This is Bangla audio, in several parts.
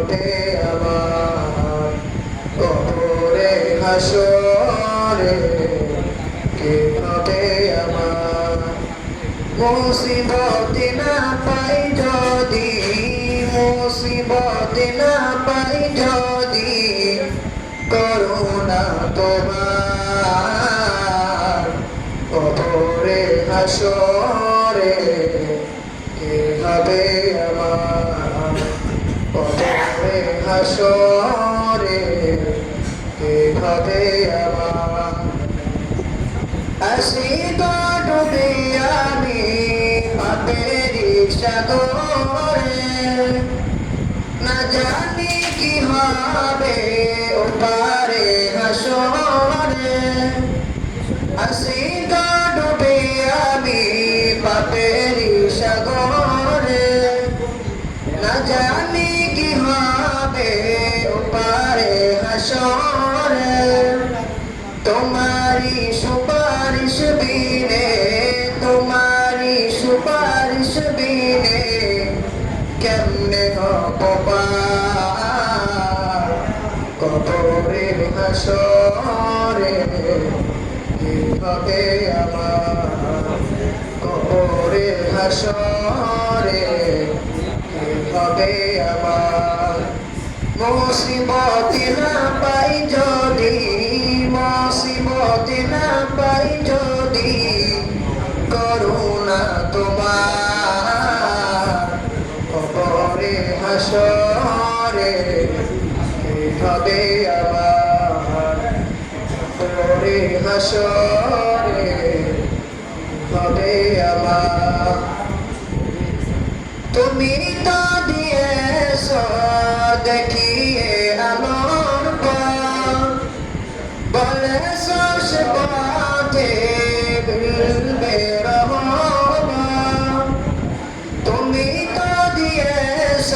হবে আমার কবরে হাসরে কে হবে আমার মুসিবত না পাই যদি মুসিবত না পাই যদি করুণা তোমার কবরে হাসরে কে হবে আমার কবরে হাসরে কে হবে আমার আসি তো ডুবে আমি পাপেরি সাগরে না জানি কি হবে ওপারে হাসরে আসি তো ডুবে আমি পাপেরি সাগরে না জানি কি হবে ওপারে হাসরে তোমারি সুপারিশ বিনে তোমারি সুপারিশ বিনে কেমনে হব পার কবরে হাসরে কি হবে আমার কবরে হাসরে কি হবে আমার মুসিবত না পাই যদি মুসিবত না পাই যদি করুণা তোমার কবরে হাসরে কি হবে আমার কবরে হাসরে হবে আমার তুমি তো দিয়েছ দেখিয়ে আলোর পথ বলেছ সে পথে মিলবে রহমত তুমি তো দিয়েছ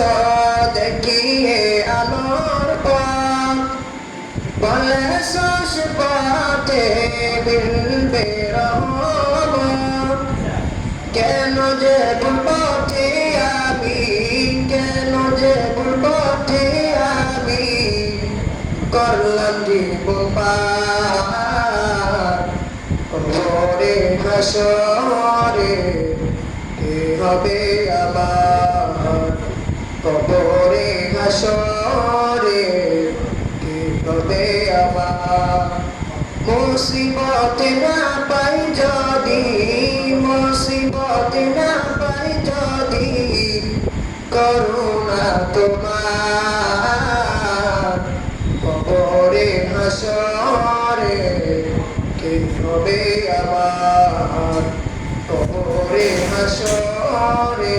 দেখিয়ে আলোর পথ বলেছ সে পথে মিলবে রহমত কেন যে পথে আমি কেন যে পথে আমি করলাম জীবন পার কবরে হাসরে কে হবে আমার কবরে হাসরে কে হবে আমার মুসিবত না পাই যদি মুসিবত না পাই যদি করুণা তোমার কবরে হাসরে কে হবে আমার কবরে হাসরে